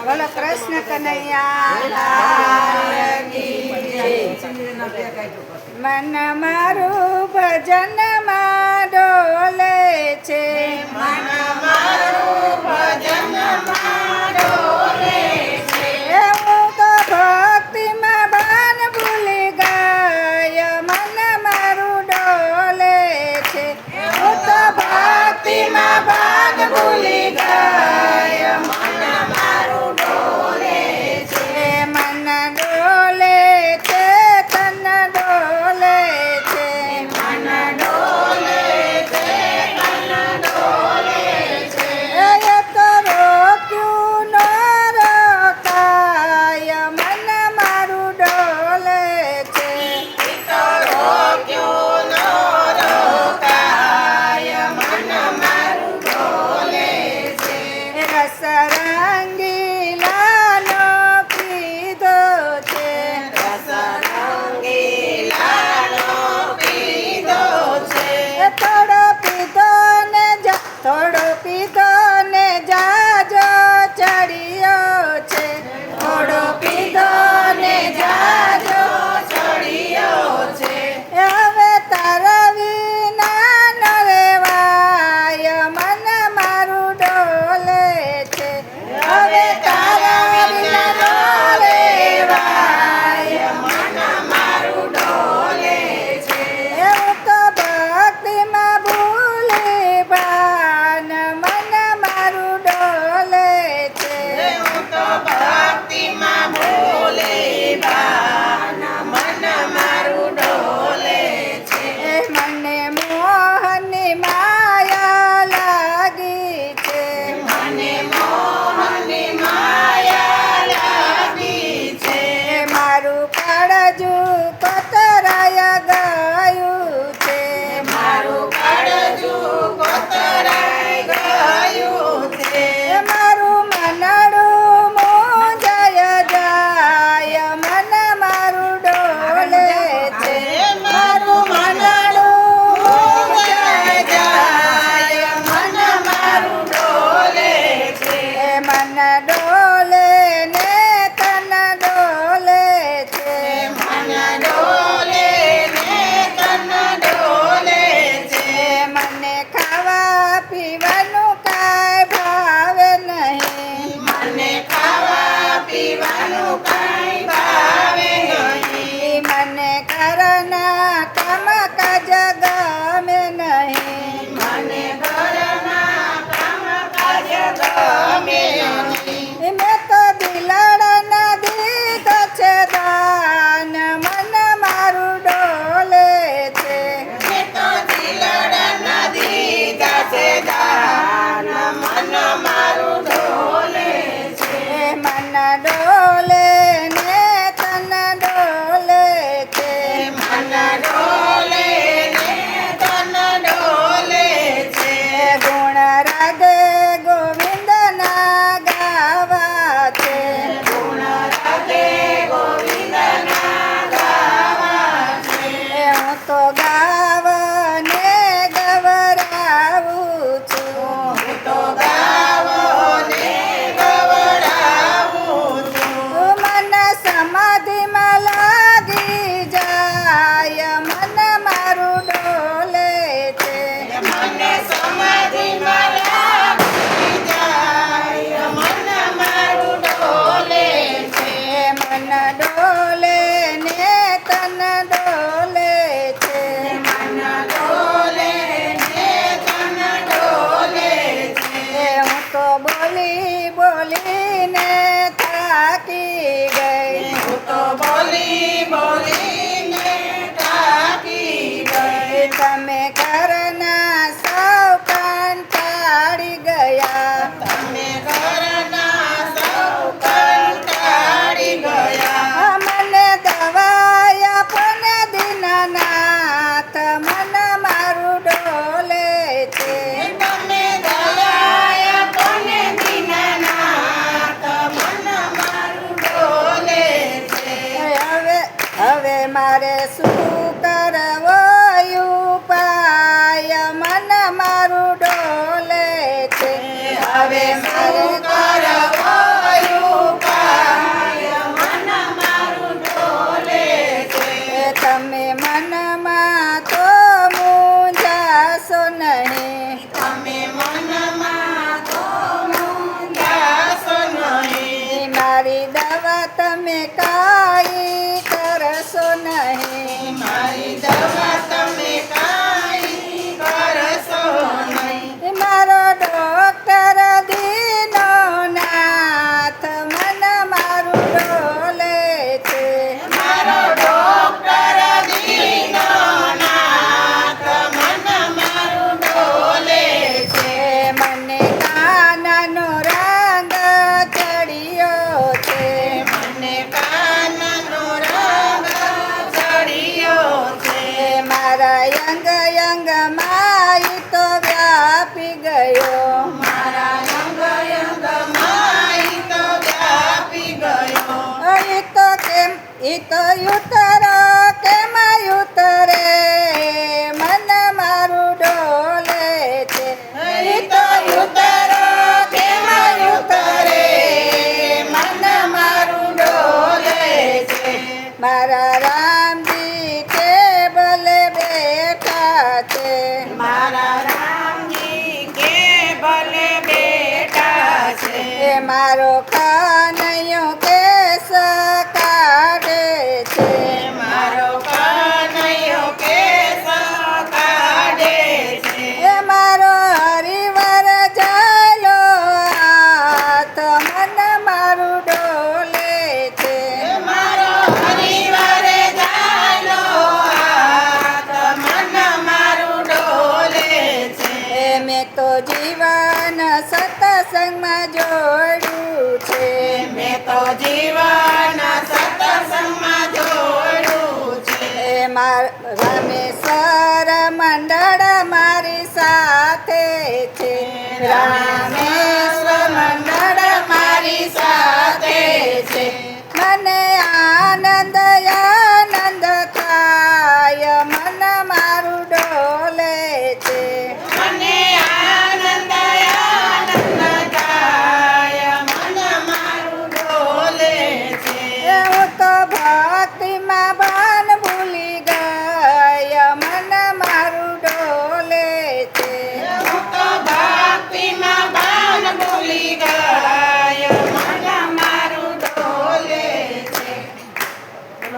બોલો કૃષ્ણ કનૈયા મન મારું ભજન માં ડોલે છે, મન મારું ભજન માં ડોલે છે. હું તો ભક્તિમાં ભાન ભૂલી ગયા મન મારું ડોલે છે, હું તો ભક્તિમાં ભાન ભૂલી ગયા મન મારું ડોલે છે. મન ડોલે છે તન ડોલે છે, મન ડોલે છે તન ડોલે છે. એ તો રોક્યું ન રોકાય મન મારું ડોલે છે. તો રોક્યું ન રોકાય મન મારું ડોલે છે. રસ રંગીલાનો પીધો છે, રસ રંગીલાનો પીધો છે. થોડો પીધો ને થોડો પીધો ને જાજો ચડિયો છે, થોડો પીધો ને જાજો ચડિયો છે. હવે તારા વિના ન રેવાય મન મારું ડોલે છે. હવે તારા વિના નો રેવાય મન મારું ડોલે છે. એવું તો ભક્તિમાં ભૂલી ભાન મન મારું ડોલે છે. હું તો ભક્તિમાં ભૂલી ભાન મન મારું ડોલે છે. મને મોહની માયા લાગી છે, મને મોહની માયા લાગી છે. મારું કાળજું કોતરાય ગયું છે, મારું કાળજું કોતરાઈ ગયું છે. મારું મનડું મૂંઝાય જાય મન મારું ડોલે છે. મારું મનડું મૂંઝાઈ જાય મન મારું ડોલે છે. મન ડોલે ને તન ડોલે છે, મન ડોલે ને તન ડોલે છે. મને ખાવા પીવાનું કાંઈ ભાવે નહીં, મને ખાવા પીવાનું કાંઈ ભાવે નહીં. મને ઘરના કામ કાજ ગમે નહીં, મને ઘરના કામકાજ ગમે નહીં. મેં તો બિલાડાના દીધો છે દાન મન મારું ડોલે છે. મેં તો દિલડાના દીધા છે દાન મન મારું ડોલે છે. મન ડોલે ને તન ડોલે છે, મન ડોલે ને તન ડોલે છે. ગુણ રાધે ગોવિંદના ગાવા છે, ગુણ રાધે ગોવિંદના ગાવા છે. હું તો ગાવને ગવરાવું છું, હું તો ગાવોને ગવડાવું છું. મન સમાધિમાં લાગી જાય મન મારું ડોલે છે. મને સમાધિમાં લાગી જાય મન મારું ડોલે છે. મન ડોલે ને તન ડોલે છે, મન ડોલે ને તન ડોલે છે. હું તો બોલી બોલીને થાકી ગઈ, હું તો બોલી બોલીને થાકી ગઈ. તમે ઘરના સૌ કંટાળી ગયા, તમે ઘરના સૌ કંટાળી ગયા. મને દવાયા પણ દીનાનાથ મન મારું ડોલે છે. તમે દયાયા કોને દીનાનાથ મન મારું ડોલે છે. હવે મારે શું કરવો ઉપાય મન મારું ડોલે છે. હવે શું કરવો તમે કાંઈ કરશો નહીં. મારી દવા તમે કાંઈ કરશો નહીં. મારો ડોક્ટર દીનો નાથ મન મારું ડોલે છે. મારો ડોક્ટર દીનો નાથ મન મારું ડોલે છે. મને કાનાનો રંગ ચડ્યો છે. મને કાનનો રંગ ચડ્યો છે. મારા અંગ અંગમાં ઈ તો વ્યાપી ગયો. મારા અંગ અંગમાં ઈ તો વ્યાપી ગયો. ઈ તો કેમ ઈ તો ઉતરો કેમ ઉતરે મન મારું ડોલે છે. ઈ તો ઉતરો કેમ ઉતરે મન મારું ડોલે છે. મારા રામજી ટેબલે બેઠા છે. મારા રામજી કે ભલે બેઠા છે. એ મારો કાનૈયો કેસ કાઢે છે. મારો કનૈયો કેસ કાઢે છે. એ મારો હરિવર જાલો હાથ મન મારું ડોલે છે. મારો હરિવારે જાલો હાથ મન મારું ડોલે છે. એ મેં તો જીવન સત્સંગમાં જોડ્યું છે. મેં તો જીવન સત્સંગમાં જોડ્યું છે. એ રામેશ્વર મંડળ મારી સાથે છે. રામેશ્વર મંડળ